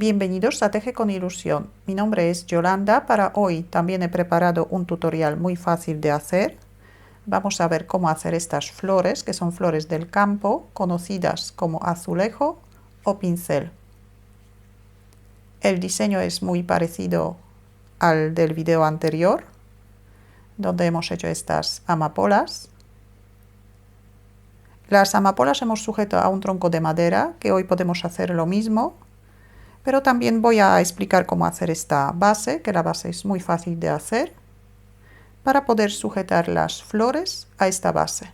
Bienvenidos a Teje con Ilusión. Mi nombre es Yolanda. Para hoy también he preparado un tutorial muy fácil de hacer. Vamos a ver cómo hacer estas flores, que son flores del campo, conocidas como azulejo o pincel. El diseño es muy parecido al del video anterior, donde hemos hecho estas amapolas. Las amapolas hemos sujeto a un tronco de madera, que hoy podemos hacer lo mismo. Pero también voy a explicar cómo hacer esta base, que la base es muy fácil de hacer, para poder sujetar las flores a esta base.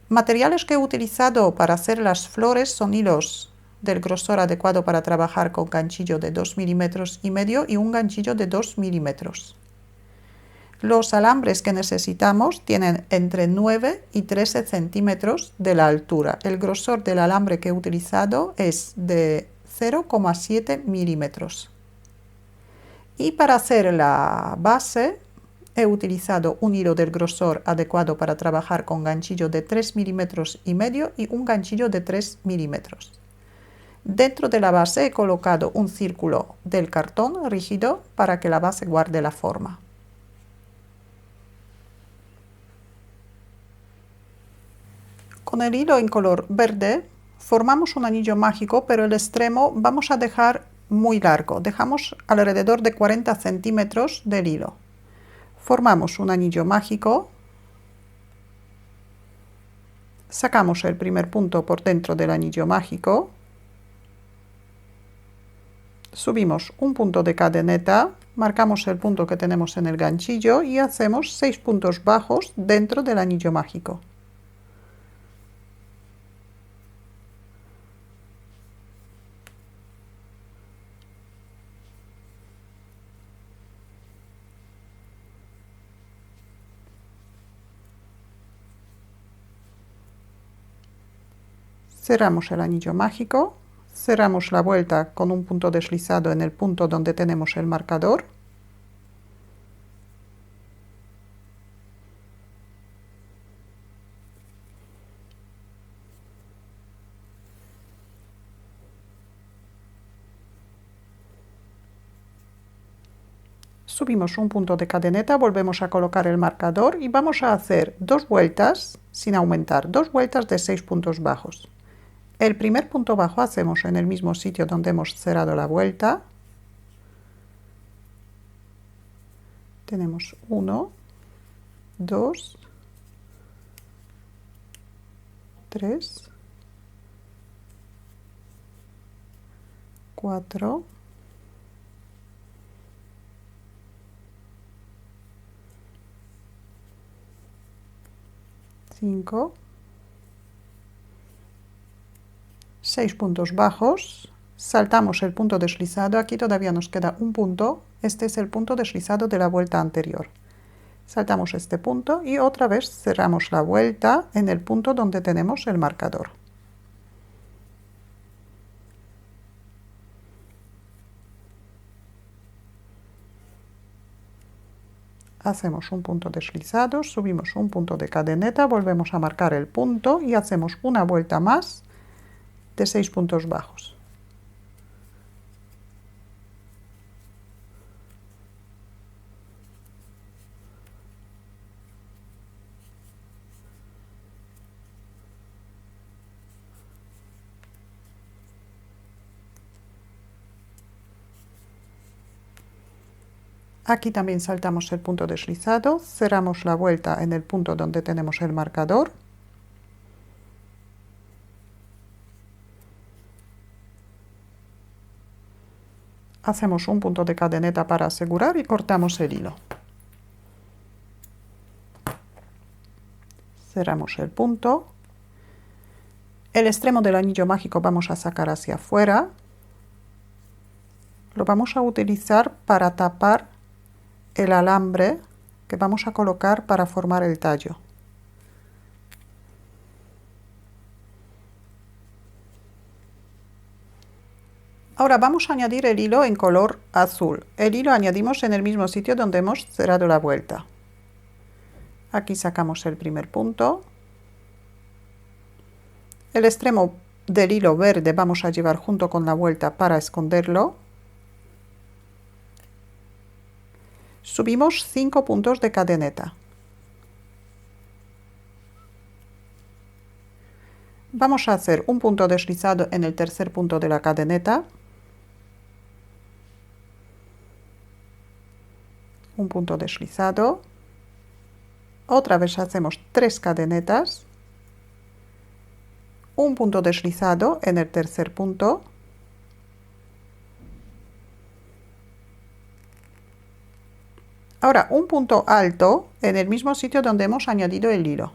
Materiales que he utilizado para hacer las flores son hilos del grosor adecuado para trabajar con ganchillo de 2,5 milímetros y un ganchillo de 2 milímetros. Los alambres que necesitamos tienen entre 9 y 13 centímetros de la altura. El grosor del alambre que he utilizado es de 0,7 milímetros. Y para hacer la base he utilizado un hilo del grosor adecuado para trabajar con ganchillo de 3,5 milímetros y un ganchillo de 3 milímetros. Dentro de la base he colocado un círculo del cartón rígido para que la base guarde la forma. Con el hilo en color verde formamos un anillo mágico, pero el extremo vamos a dejar muy largo. Dejamos alrededor de 40 centímetros del hilo. Formamos un anillo mágico. Sacamos el primer punto por dentro del anillo mágico. Subimos un punto de cadeneta, marcamos el punto que tenemos en el ganchillo y hacemos 6 puntos bajos dentro del anillo mágico. Cerramos el anillo mágico, cerramos la vuelta con un punto deslizado en el punto donde tenemos el marcador. Subimos un punto de cadeneta, volvemos a colocar el marcador y vamos a hacer 2 vueltas sin aumentar, 2 vueltas de 6 puntos bajos. El primer punto bajo hacemos en el mismo sitio donde hemos cerrado la vuelta. Tenemos 1, 2, 3, 4, 5, 6 puntos bajos, saltamos el punto deslizado, aquí todavía nos queda un punto, este es el punto deslizado de la vuelta anterior. Saltamos este punto y otra vez cerramos la vuelta en el punto donde tenemos el marcador. Hacemos un punto deslizado, subimos un punto de cadeneta, volvemos a marcar el punto y hacemos una vuelta más de 6 puntos bajos. Aquí también saltamos el punto deslizado, cerramos la vuelta en el punto donde tenemos el marcador. Hacemos un punto de cadeneta para asegurar y cortamos el hilo. Cerramos el punto. El extremo del anillo mágico vamos a sacar hacia afuera. Lo vamos a utilizar para tapar el alambre que vamos a colocar para formar el tallo. Ahora vamos a añadir el hilo en color azul. El hilo añadimos en el mismo sitio donde hemos cerrado la vuelta. Aquí sacamos el primer punto. El extremo del hilo verde vamos a llevar junto con la vuelta para esconderlo. Subimos 5 puntos de cadeneta. Vamos a hacer un punto deslizado en el tercer punto de la cadeneta, un punto deslizado, otra vez hacemos 3 cadenetas, un punto deslizado en el tercer punto, ahora un punto alto en el mismo sitio donde hemos añadido el hilo.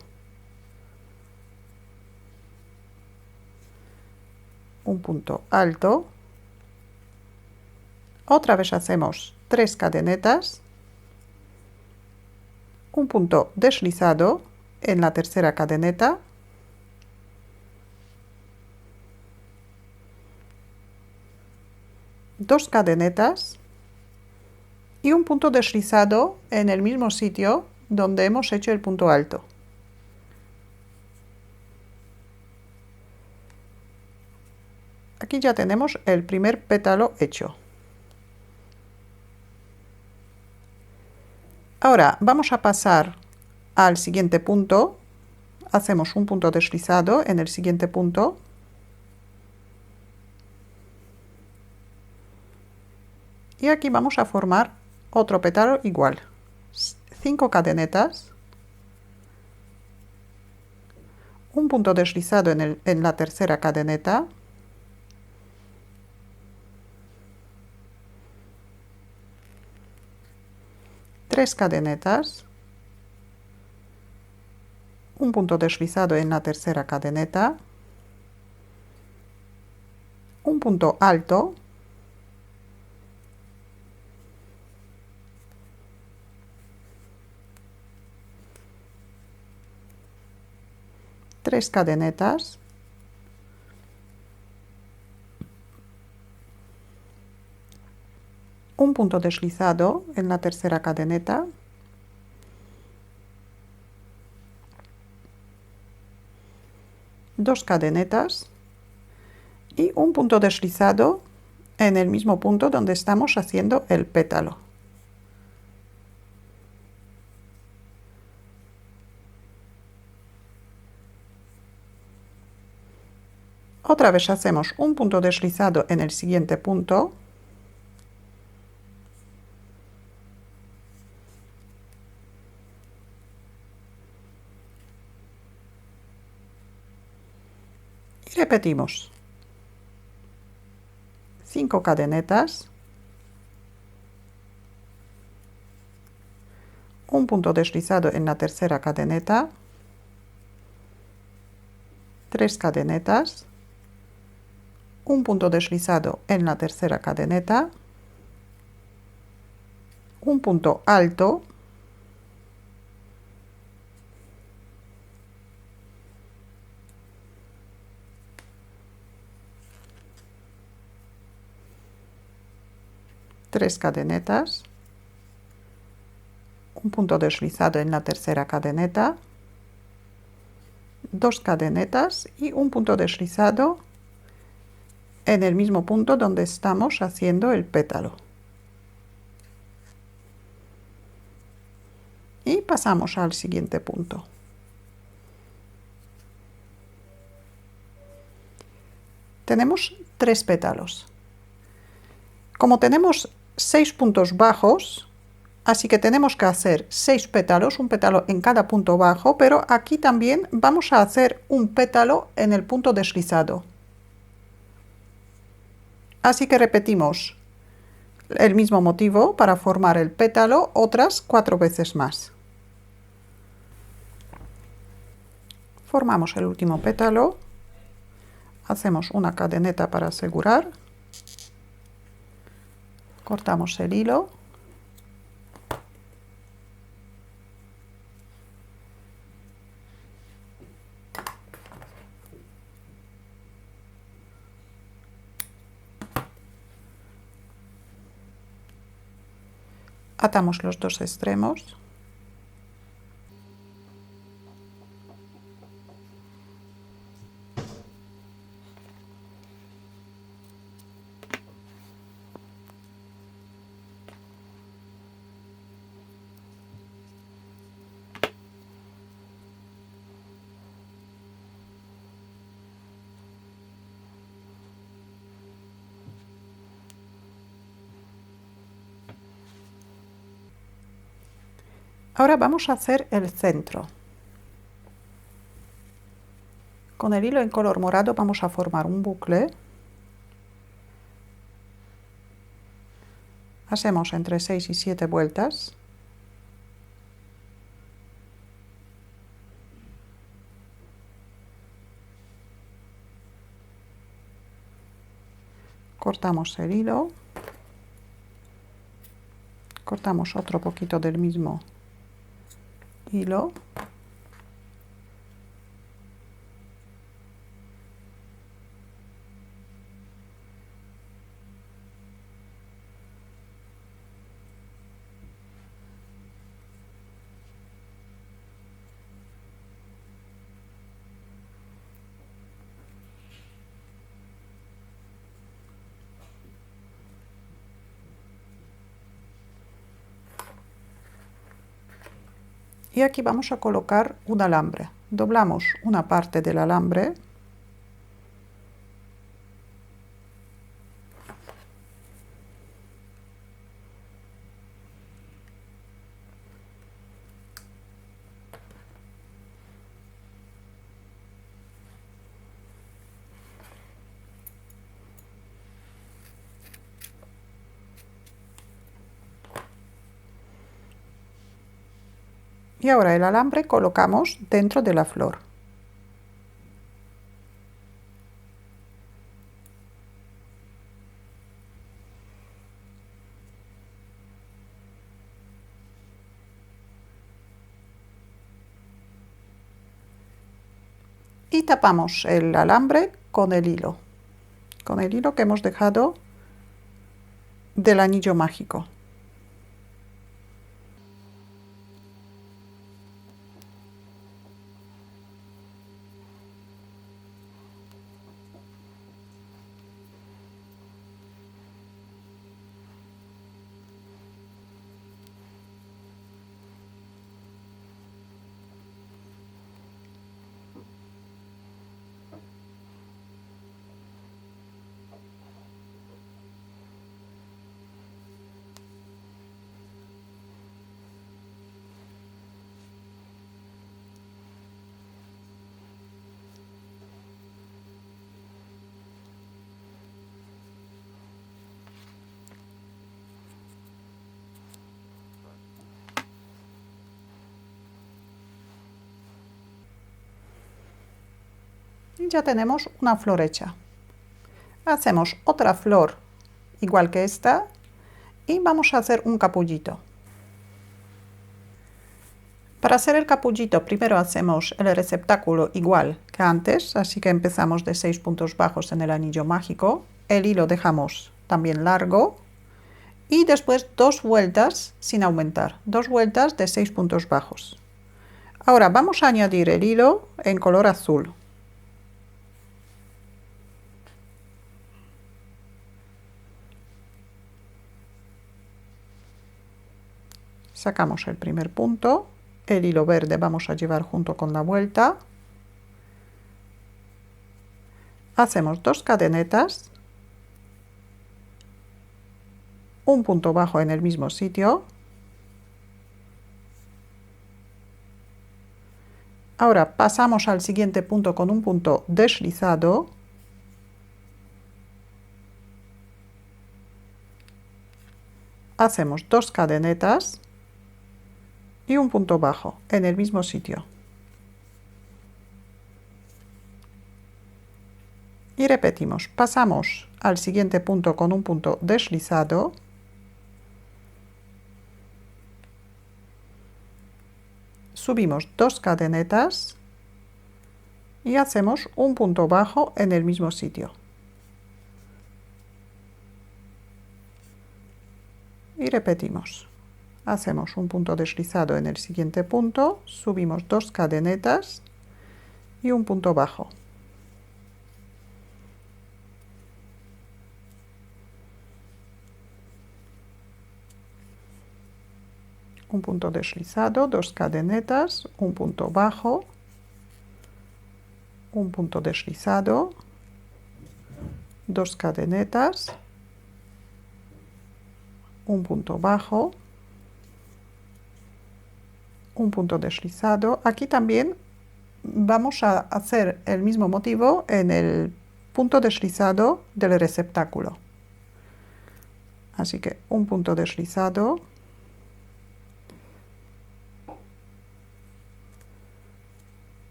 Un punto alto, otra vez hacemos 3 cadenetas, un punto deslizado en la tercera cadeneta, dos cadenetas y un punto deslizado en el mismo sitio donde hemos hecho el punto alto. Aquí ya tenemos el primer pétalo hecho. Ahora vamos a pasar al siguiente punto. Hacemos un punto deslizado en el siguiente punto. Y aquí vamos a formar otro pétalo igual. 5 cadenetas. Un punto deslizado en la tercera cadeneta. Tres cadenetas, un punto deslizado en la tercera cadeneta, un punto alto, tres cadenetas, un punto deslizado en la tercera cadeneta, dos cadenetas y un punto deslizado en el mismo punto donde estamos haciendo el pétalo. Otra vez hacemos un punto deslizado en el siguiente punto. Y repetimos. 5 cadenetas, un punto deslizado en la tercera cadeneta, 3 cadenetas, un punto deslizado en la tercera cadeneta, un punto alto, tres cadenetas, un punto deslizado en la tercera cadeneta, dos cadenetas y un punto deslizado en el mismo punto donde estamos haciendo el pétalo. Y pasamos al siguiente punto. Tenemos 3 pétalos. Como tenemos 6 puntos bajos, así que tenemos que hacer 6 pétalos, un pétalo en cada punto bajo, pero aquí también vamos a hacer un pétalo en el punto deslizado. Así que repetimos el mismo motivo para formar el pétalo otras 4 veces más. Formamos el último pétalo, hacemos una cadeneta para asegurar, cortamos el hilo, atamos los dos extremos, Ahora vamos a hacer el centro. Con el hilo en color morado vamos a formar un bucle. Hacemos entre 6 y 7 vueltas. Cortamos el hilo. Cortamos otro poquito del mismo hilo. Y aquí vamos a colocar un alambre. Doblamos una parte del alambre. Y ahora el alambre colocamos dentro de la flor. Y tapamos el alambre con el hilo que hemos dejado del anillo mágico. Y ya tenemos una flor hecha. Hacemos otra flor igual que esta y vamos a hacer un capullito. Para hacer el capullito primero hacemos el receptáculo igual que antes, así que empezamos de 6 puntos bajos en el anillo mágico. El hilo dejamos también largo y después 2 vueltas sin aumentar, 2 vueltas de 6 puntos bajos. Ahora vamos a añadir el hilo en color azul. Sacamos el primer punto, el hilo verde vamos a llevar junto con la vuelta. Hacemos 2 cadenetas, un punto bajo en el mismo sitio. Ahora pasamos al siguiente punto con un punto deslizado. Hacemos 2 cadenetas y un punto bajo en el mismo sitio. Y repetimos, pasamos al siguiente punto con un punto deslizado. Subimos 2 cadenetas y hacemos un punto bajo en el mismo sitio. Y repetimos. Hacemos un punto deslizado en el siguiente punto, subimos 2 cadenetas y un punto bajo. Un punto deslizado, 2 cadenetas, un punto bajo, un punto deslizado, 2 cadenetas, un punto bajo, un punto deslizado. Aquí también vamos a hacer el mismo motivo en el punto deslizado del receptáculo. Así que un punto deslizado,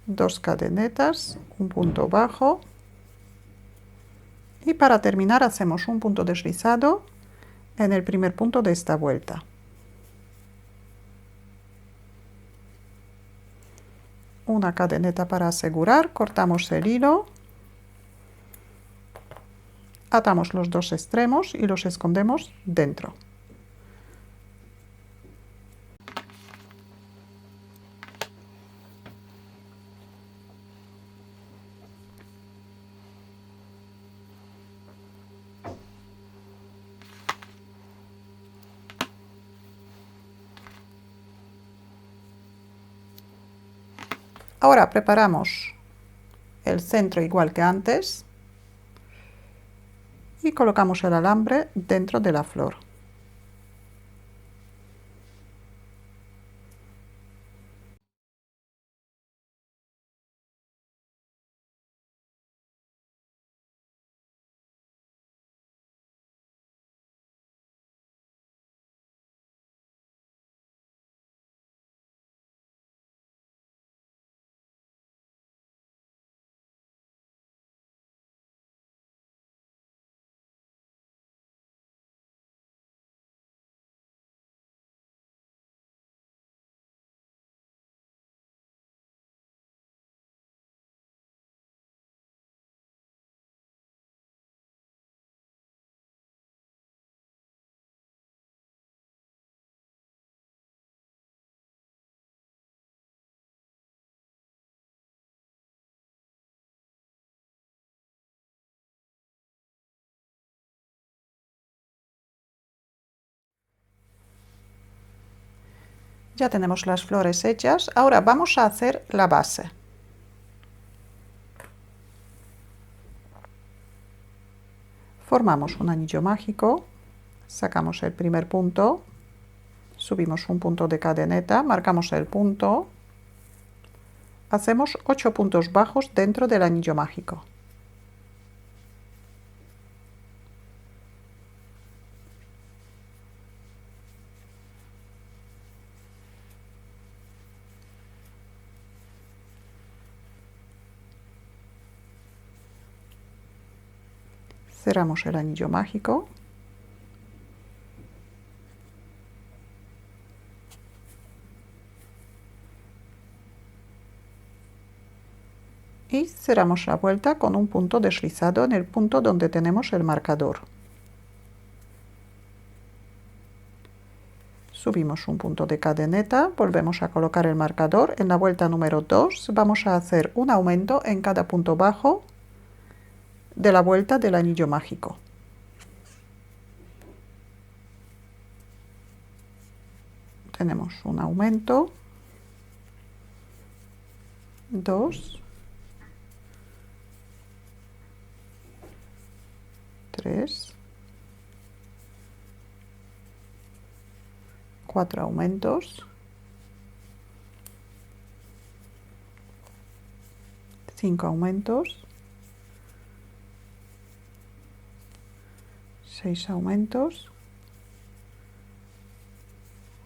dos cadenetas, un punto bajo, y para terminar hacemos un punto deslizado en el primer punto de esta vuelta. Una cadeneta para asegurar, cortamos el hilo, atamos los dos extremos y los escondemos dentro. Ahora preparamos el centro igual que antes y colocamos el alambre dentro de la flor. Ya tenemos las flores hechas, ahora vamos a hacer la base. Formamos un anillo mágico, sacamos el primer punto, subimos un punto de cadeneta, marcamos el punto, hacemos 8 puntos bajos dentro del anillo mágico. Cerramos el anillo mágico. Y cerramos la vuelta con un punto deslizado en el punto donde tenemos el marcador. Subimos un punto de cadeneta, volvemos a colocar el marcador. En la vuelta número 2 vamos a hacer un aumento en cada punto bajo de la vuelta del anillo mágico. Tenemos un aumento, 2, 3, 4 aumentos, 5 aumentos, 6 aumentos,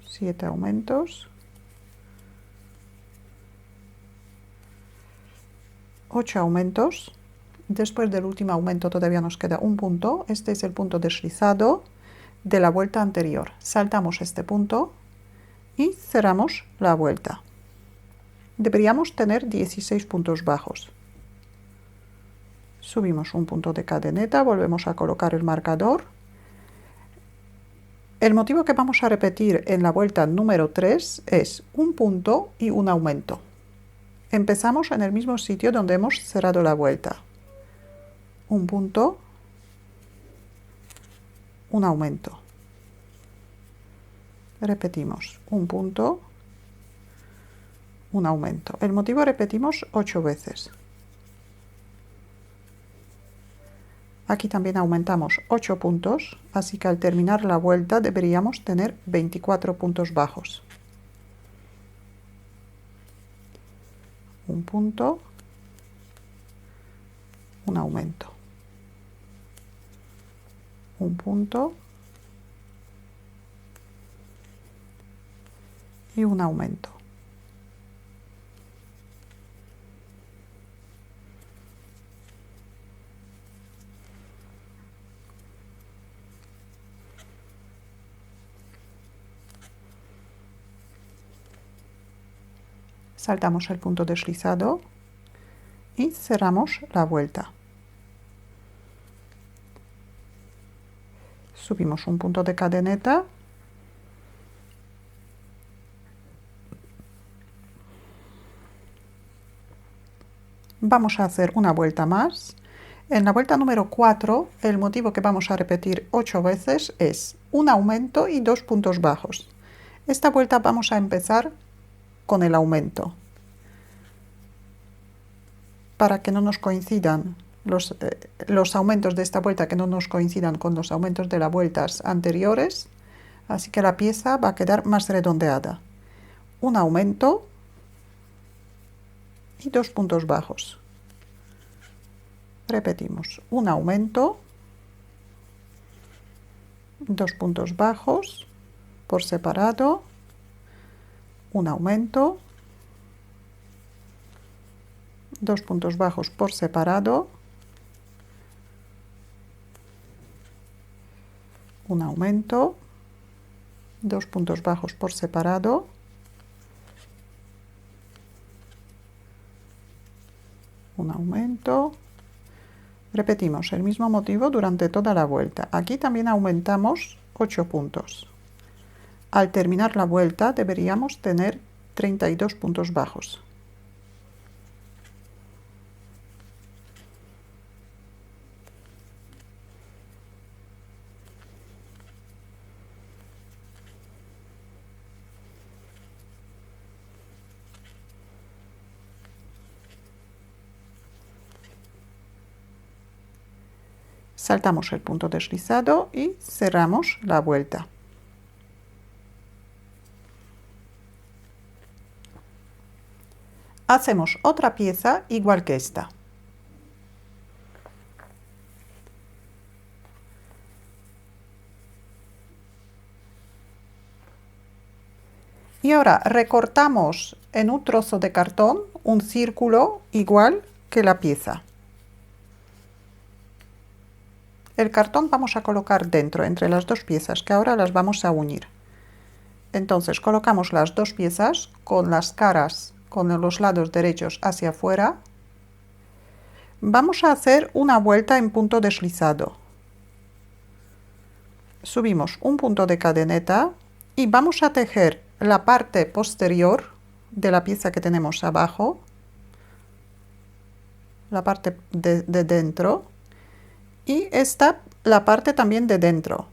7 aumentos, 8 aumentos. Después del último aumento todavía nos queda un punto. Este es el punto deslizado de la vuelta anterior. Saltamos este punto y cerramos la vuelta. Deberíamos tener 16 puntos bajos. Subimos un punto de cadeneta, volvemos a colocar el marcador. El motivo que vamos a repetir en la vuelta número 3 es un punto y un aumento. Empezamos en el mismo sitio donde hemos cerrado la vuelta. Un punto, un aumento. Repetimos, un punto, un aumento. El motivo repetimos 8 veces. Aquí también aumentamos 8 puntos, así que al terminar la vuelta deberíamos tener 24 puntos bajos. Un punto, un aumento. Un punto y un aumento. Saltamos el punto deslizado y cerramos la vuelta. Subimos un punto de cadeneta, vamos a hacer una vuelta más. En la vuelta número 4, el motivo que vamos a repetir 8 veces es un aumento y 2 puntos bajos. Esta vuelta vamos a empezar con el aumento, para que no nos coincidan los aumentos de esta vuelta, que no nos coincidan con los aumentos de las vueltas anteriores, así que la pieza va a quedar más redondeada. Un aumento y 2 puntos bajos. Repetimos, un aumento, 2 puntos bajos por separado, un aumento, 2 puntos bajos por separado, un aumento, 2 puntos bajos por separado, un aumento. Repetimos el mismo motivo durante toda la vuelta. Aquí también aumentamos 8 puntos. Al terminar la vuelta deberíamos tener 32 puntos bajos. Saltamos el punto deslizado y cerramos la vuelta. Hacemos otra pieza igual que esta. Y ahora recortamos en un trozo de cartón un círculo igual que la pieza. El cartón vamos a colocar dentro, entre las dos piezas, que ahora las vamos a unir. Entonces colocamos las dos piezas con las caras, con los lados derechos hacia afuera. Vamos a hacer una vuelta en punto deslizado. Subimos un punto de cadeneta y vamos a tejer la parte posterior de la pieza que tenemos abajo, la parte de dentro, y esta la parte también de dentro.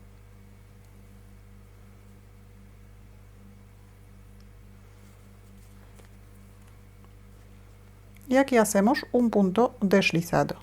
Y aquí hacemos un punto deslizado.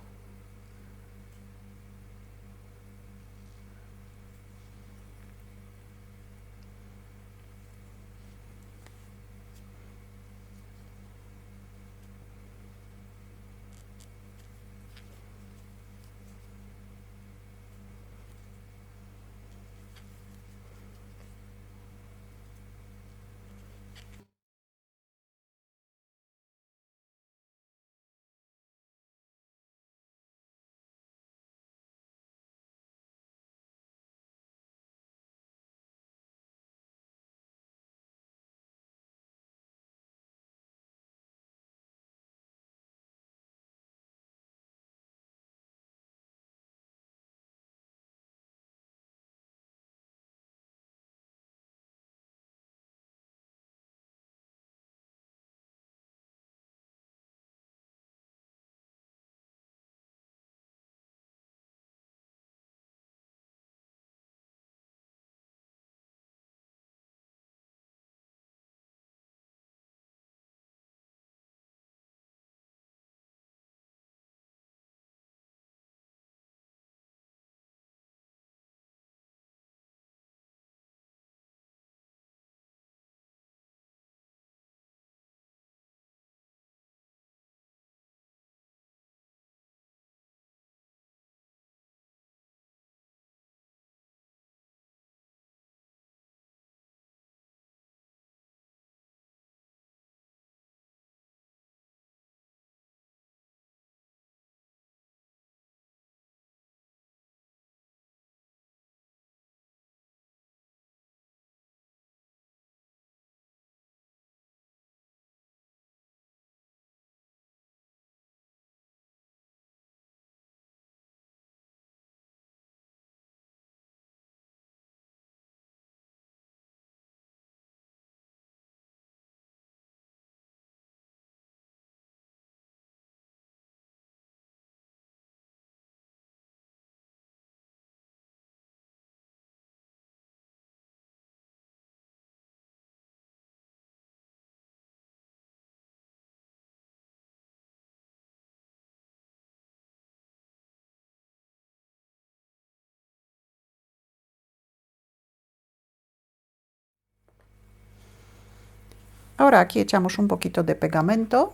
Ahora aquí echamos un poquito de pegamento,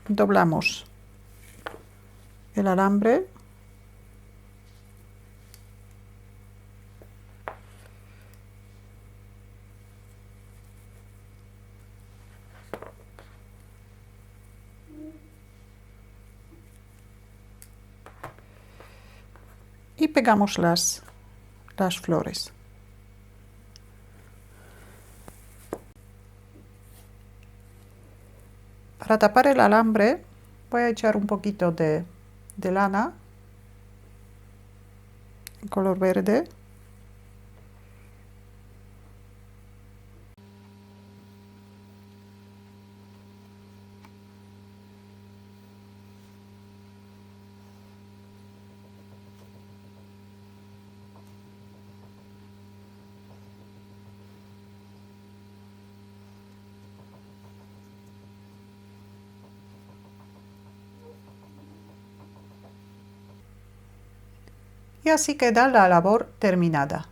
doblamos el alambre y pegamos las flores. Para tapar el alambre voy a echar un poquito de lana en color verde. Y así queda la labor terminada.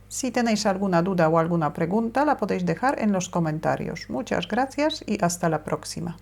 Si tenéis alguna duda o alguna pregunta, la podéis dejar en los comentarios. Muchas gracias y hasta la próxima.